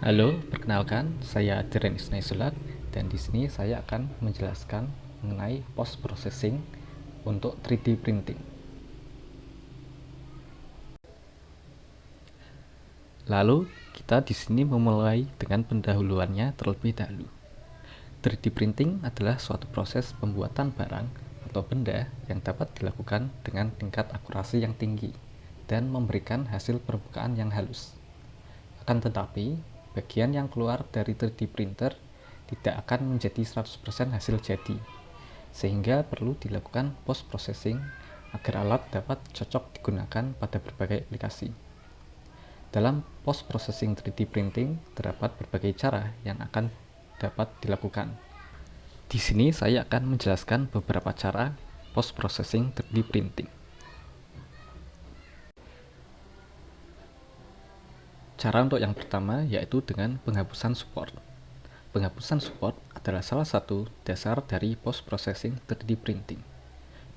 Halo, perkenalkan saya Diren Isnaisulak dan di sini saya akan menjelaskan mengenai post processing untuk 3D printing. Lalu kita di sini memulai dengan pendahuluannya terlebih dahulu. 3D printing adalah suatu proses pembuatan barang atau benda yang dapat dilakukan dengan tingkat akurasi yang tinggi dan memberikan hasil permukaan yang halus. Akan tetapi, bagian yang keluar dari 3D printer tidak akan menjadi 100% hasil jadi, sehingga perlu dilakukan post processing agar alat dapat cocok digunakan pada berbagai aplikasi. Dalam post processing 3D printing terdapat berbagai cara yang akan dapat dilakukan. Di sini saya akan menjelaskan beberapa cara post processing 3D printing. Cara untuk yang pertama yaitu dengan penghapusan support. Penghapusan support adalah salah satu dasar dari post processing 3D printing.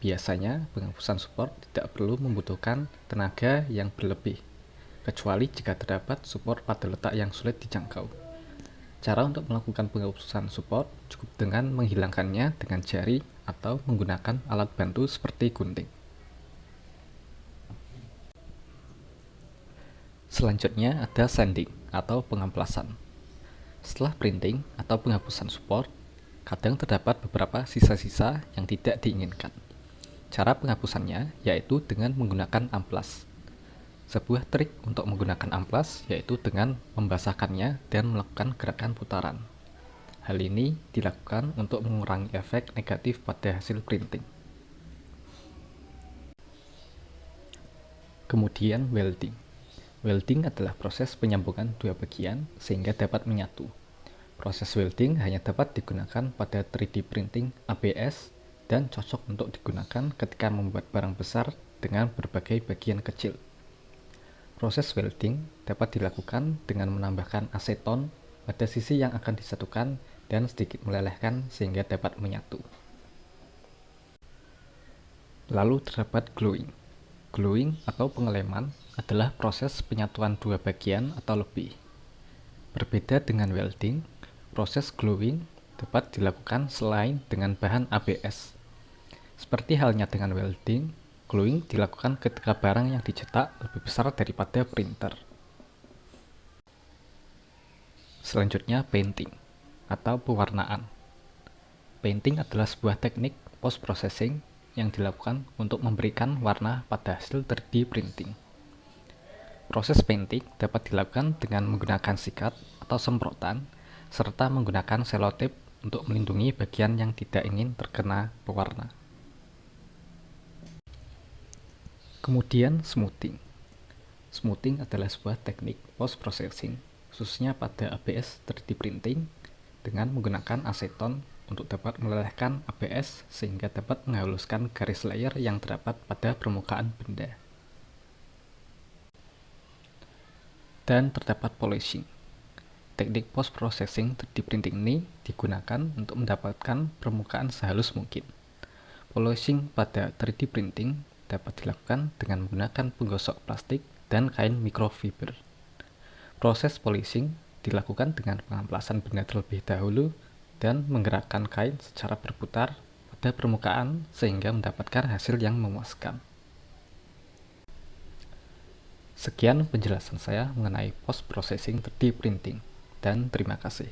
Biasanya penghapusan support tidak perlu membutuhkan tenaga yang berlebih, kecuali jika terdapat support pada letak yang sulit dijangkau. Cara untuk melakukan penghapusan support cukup dengan menghilangkannya dengan jari atau menggunakan alat bantu seperti gunting. Selanjutnya ada sanding atau pengamplasan. Setelah printing atau penghapusan support, kadang terdapat beberapa sisa-sisa yang tidak diinginkan. Cara penghapusannya yaitu dengan menggunakan amplas. Sebuah trik untuk menggunakan amplas yaitu dengan membasahkannya dan melakukan gerakan putaran. Hal ini dilakukan untuk mengurangi efek negatif pada hasil printing. Kemudian welding. Welding adalah proses penyambungan dua bagian sehingga dapat menyatu. Proses welding hanya dapat digunakan pada 3D printing ABS dan cocok untuk digunakan ketika membuat barang besar dengan berbagai bagian kecil. Proses welding dapat dilakukan dengan menambahkan aseton pada sisi yang akan disatukan dan sedikit melelehkan sehingga dapat menyatu. Lalu terdapat gluing. Gluing atau pengeleman adalah proses penyatuan dua bagian atau lebih. Berbeda dengan welding, proses gluing dapat dilakukan selain dengan bahan ABS. Seperti halnya dengan welding, gluing dilakukan ketika barang yang dicetak lebih besar daripada printer. Selanjutnya painting atau pewarnaan. Painting adalah sebuah teknik post processing yang dilakukan untuk memberikan warna pada hasil 3D printing. Proses painting dapat dilakukan dengan menggunakan sikat atau semprotan serta menggunakan selotip untuk melindungi bagian yang tidak ingin terkena pewarna. Kemudian smoothing. Smoothing adalah sebuah teknik post processing khususnya pada ABS 3D printing dengan menggunakan aseton untuk dapat melelehkan ABS sehingga dapat menghaluskan garis layer yang terdapat pada permukaan benda. Dan terdapat polishing. Teknik post processing 3D printing ini digunakan untuk mendapatkan permukaan sehalus mungkin. Polishing pada 3D printing dapat dilakukan dengan menggunakan penggosok plastik dan kain microfiber. Proses polishing dilakukan dengan pengamplasan benda terlebih dahulu dan menggerakkan kain secara berputar pada permukaan sehingga mendapatkan hasil yang memuaskan. Sekian penjelasan saya mengenai post processing 3D printing dan terima kasih.